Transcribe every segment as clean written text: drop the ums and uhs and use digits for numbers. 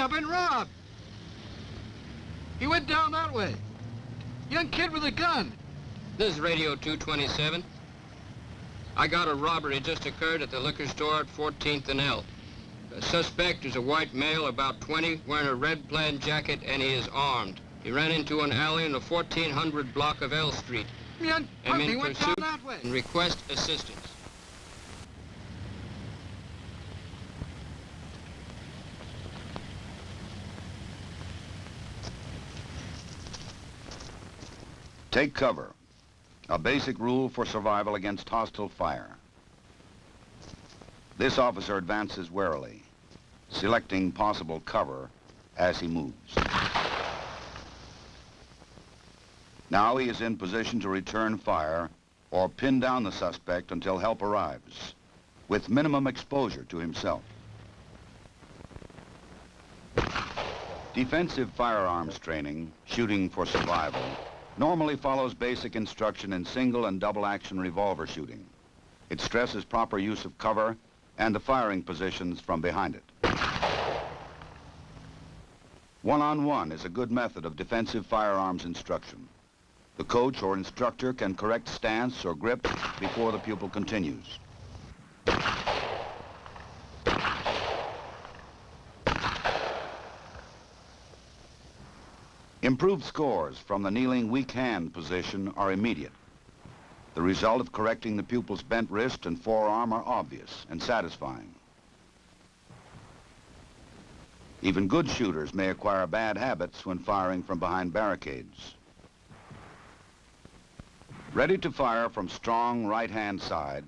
I've been robbed. He went down that way. Young kid with a gun. This is Radio 227. I got a robbery just occurred at the liquor store at 14th and L. The suspect is a white male, about 20, wearing a red plaid jacket, and he is armed. He ran into an alley in the 1400 block of L Street. Young I'm puppy in went pursuit down that way. and request assistance. Take cover. A basic rule for survival against hostile fire. This officer advances warily, selecting possible cover as he moves. Now he is in position to return fire or pin down the suspect until help arrives, with minimum exposure to himself. Defensive firearms training, shooting for survival, normally follows basic instruction in single and double action revolver shooting. It stresses proper use of cover and the firing positions from behind it. One-on-one is a good method of defensive firearms instruction. The coach or instructor can correct stance or grip before the pupil continues. Improved scores from the kneeling weak hand position are immediate. The result of correcting the pupil's bent wrist and forearm are obvious and satisfying. Even good shooters may acquire bad habits when firing from behind barricades. Ready to fire from strong right-hand side,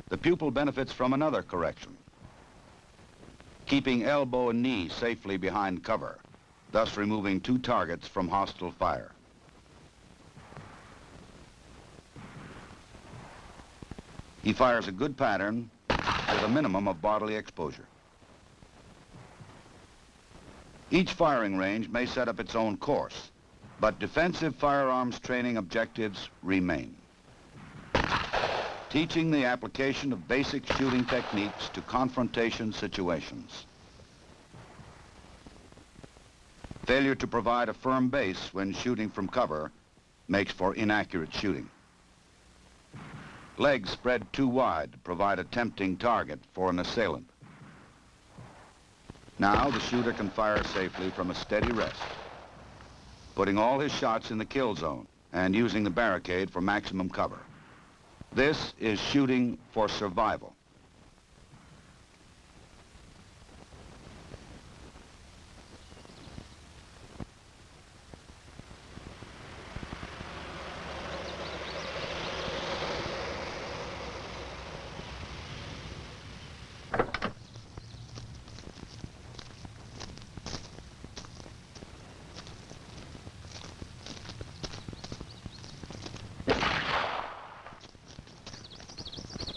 the pupil benefits from another correction. Keeping elbow and knee safely behind cover, thus removing two targets from hostile fire. He fires a good pattern with a minimum of bodily exposure. Each firing range may set up its own course, but defensive firearms training objectives remain. Teaching the application of basic shooting techniques to confrontation situations. Failure to provide a firm base when shooting from cover makes for inaccurate shooting. Legs spread too wide provide a tempting target for an assailant. Now the shooter can fire safely from a steady rest, putting all his shots in the kill zone and using the barricade for maximum cover. This is shooting for survival.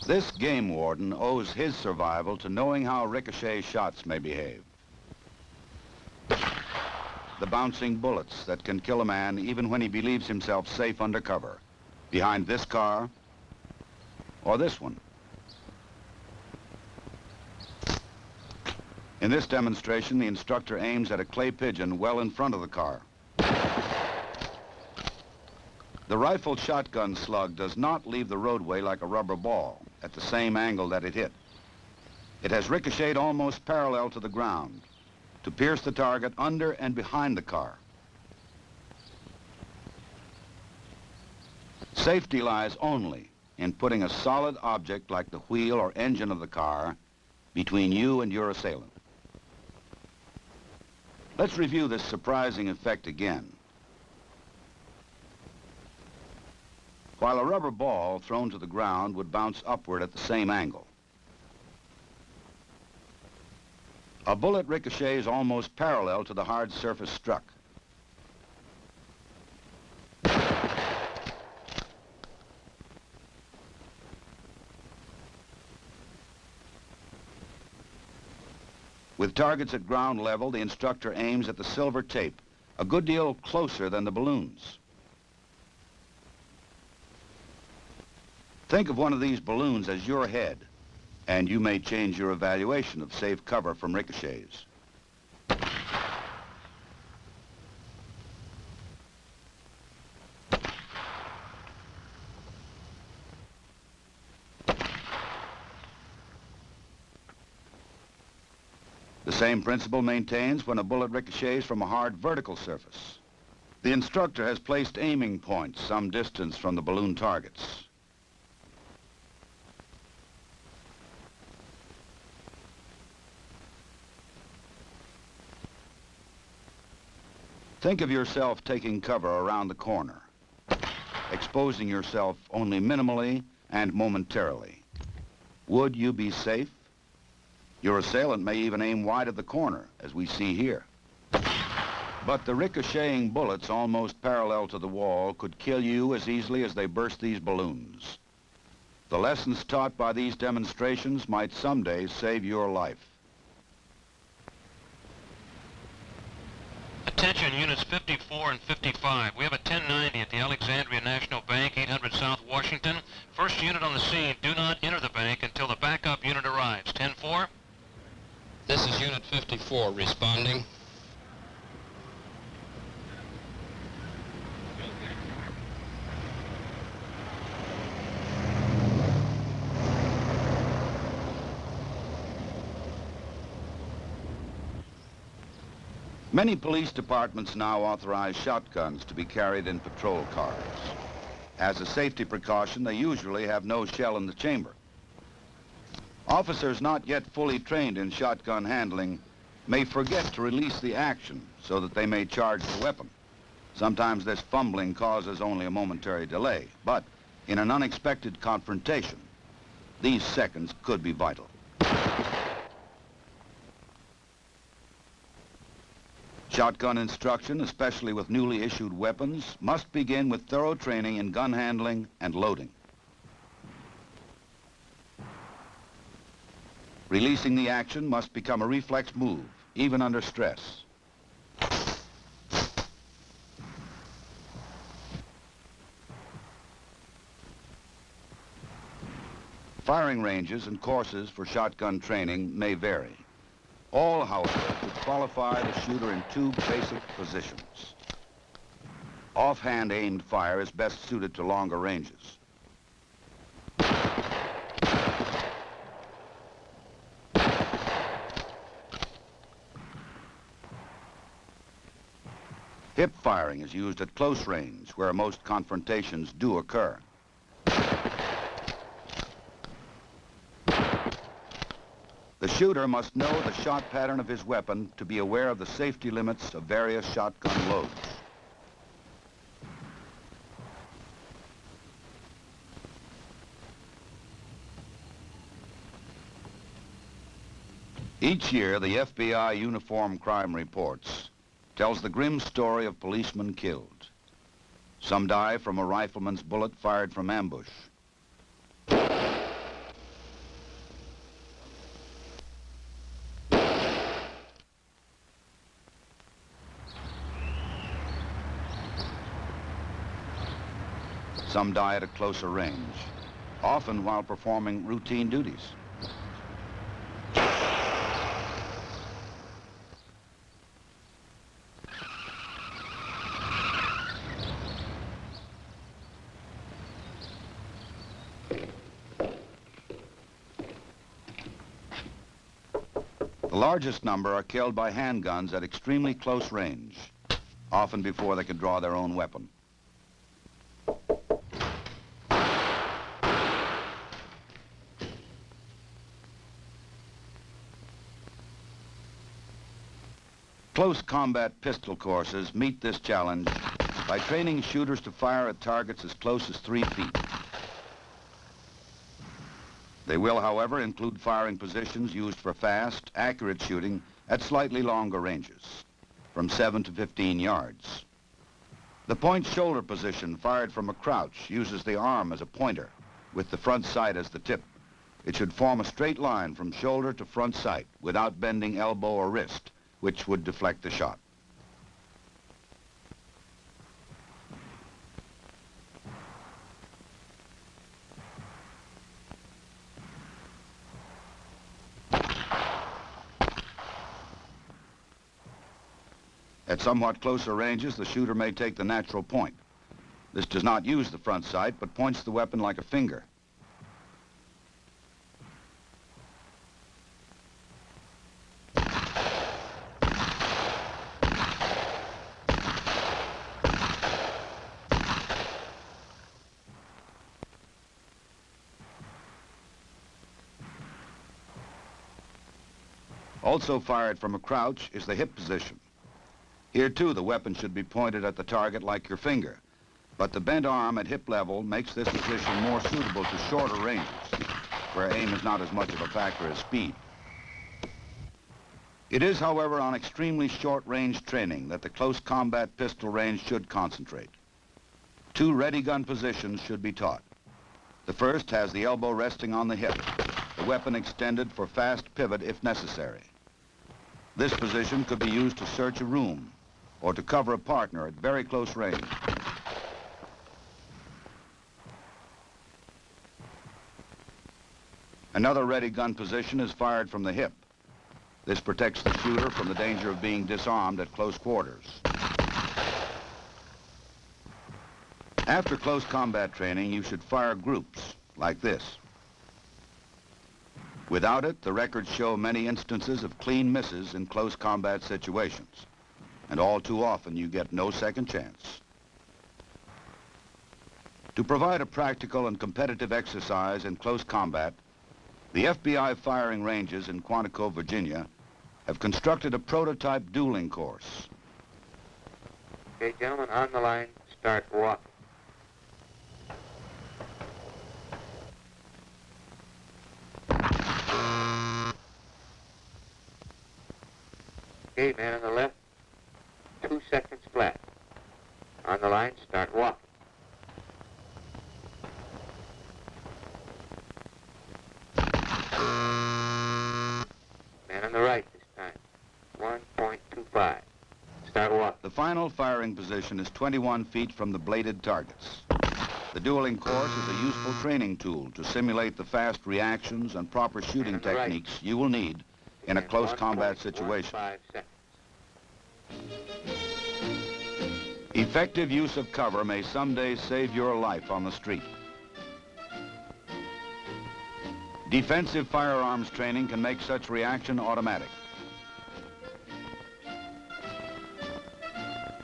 This game warden owes his survival to knowing how ricochet shots may behave. The bouncing bullets that can kill a man even when he believes himself safe under cover, behind this car or this one. In this demonstration, the instructor aims at a clay pigeon well in front of the car. The rifled shotgun slug does not leave the roadway like a rubber ball at the same angle that it hit. It has ricocheted almost parallel to the ground to pierce the target under and behind the car. Safety lies only in putting a solid object like the wheel or engine of the car between you and your assailant. Let's review this surprising effect again. While a rubber ball thrown to the ground would bounce upward at the same angle, a bullet ricochets almost parallel to the hard surface struck. With targets at ground level, the instructor aims at the silver tape, a good deal closer than the balloons. Think of one of these balloons as your head, and you may change your evaluation of safe cover from ricochets. The same principle maintains when a bullet ricochets from a hard vertical surface. The instructor has placed aiming points some distance from the balloon targets. Think of yourself taking cover around the corner, exposing yourself only minimally and momentarily. Would you be safe? Your assailant may even aim wide of the corner, as we see here. But the ricocheting bullets almost parallel to the wall could kill you as easily as they burst these balloons. The lessons taught by these demonstrations might someday save your life. Attention units 54 and 55. We have a 1090 at the Alexandria National Bank, 800 South Washington. First unit on the scene, do not enter the bank until the backup unit arrives. 10-4. This is Unit 54 responding. Many police departments now authorize shotguns to be carried in patrol cars. As a safety precaution, they usually have no shell in the chamber. Officers not yet fully trained in shotgun handling may forget to release the action so that they may charge the weapon. Sometimes this fumbling causes only a momentary delay, but in an unexpected confrontation, these seconds could be vital. Shotgun instruction, especially with newly issued weapons, must begin with thorough training in gun handling and loading. Releasing the action must become a reflex move, even under stress. Firing ranges and courses for shotgun training may vary. All, however, would qualify the shooter in two basic positions. Offhand aimed fire is best suited to longer ranges. Hip firing is used at close range, where most confrontations do occur. The shooter must know the shot pattern of his weapon to be aware of the safety limits of various shotgun loads. Each year, the FBI Uniform Crime Reports tells the grim story of policemen killed. Some die from a rifleman's bullet fired from ambush. Some die at a closer range, often while performing routine duties. The largest number are killed by handguns at extremely close range, often before they can draw their own weapon. Close combat pistol courses meet this challenge by training shooters to fire at targets as close as 3 feet. They will, however, include firing positions used for fast, accurate shooting at slightly longer ranges, from 7 to 15 yards. The point shoulder position fired from a crouch uses the arm as a pointer, with the front sight as the tip. It should form a straight line from shoulder to front sight without bending elbow or wrist, which would deflect the shot. At somewhat closer ranges, the shooter may take the natural point. This does not use the front sight, but points the weapon like a finger. Also fired from a crouch is the hip position. Here too, the weapon should be pointed at the target like your finger, but the bent arm at hip level makes this position more suitable to shorter ranges, where aim is not as much of a factor as speed. It is, however, on extremely short-range training that the close combat pistol range should concentrate. 2 ready gun positions should be taught. The first has the elbow resting on the hip, the weapon extended for fast pivot if necessary. This position could be used to search a room or to cover a partner at very close range. Another ready gun position is fired from the hip. This protects the shooter from the danger of being disarmed at close quarters. After close combat training, you should fire groups like this. Without it, the records show many instances of clean misses in close combat situations, and all too often you get no second chance. To provide a practical and competitive exercise in close combat, the FBI firing ranges in Quantico, Virginia, have constructed a prototype dueling course. Okay, gentlemen, on the line, start walking. Okay, man on the left, 2 seconds flat. On the line, start walking. Man on the right this time, 1.25. Start walking. The final firing position is 21 feet from the bladed targets. The dueling course is a useful training tool to simulate the fast reactions and proper shooting techniques you will need in a close combat situation. Effective use of cover may someday save your life on the street. Defensive firearms training can make such reaction automatic.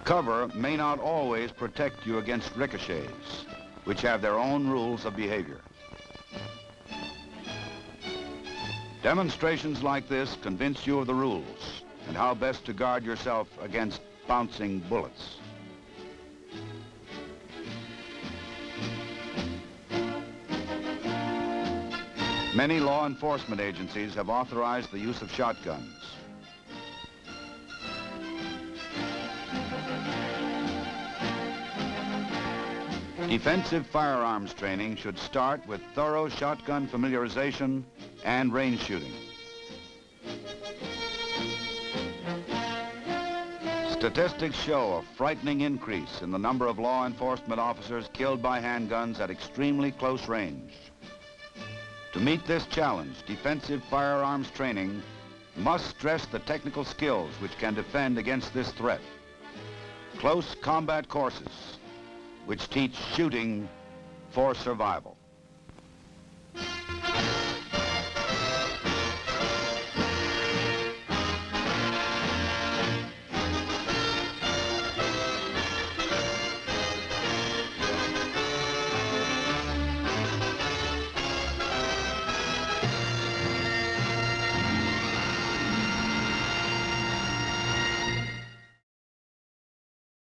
Cover may not always protect you against ricochets, which have their own rules of behavior. Demonstrations like this convince you of the rules and how best to guard yourself against bouncing bullets. Many law enforcement agencies have authorized the use of shotguns. Defensive firearms training should start with thorough shotgun familiarization and range shooting. Statistics show a frightening increase in the number of law enforcement officers killed by handguns at extremely close range. To meet this challenge, defensive firearms training must stress the technical skills which can defend against this threat. Close combat courses which teach shooting for survival.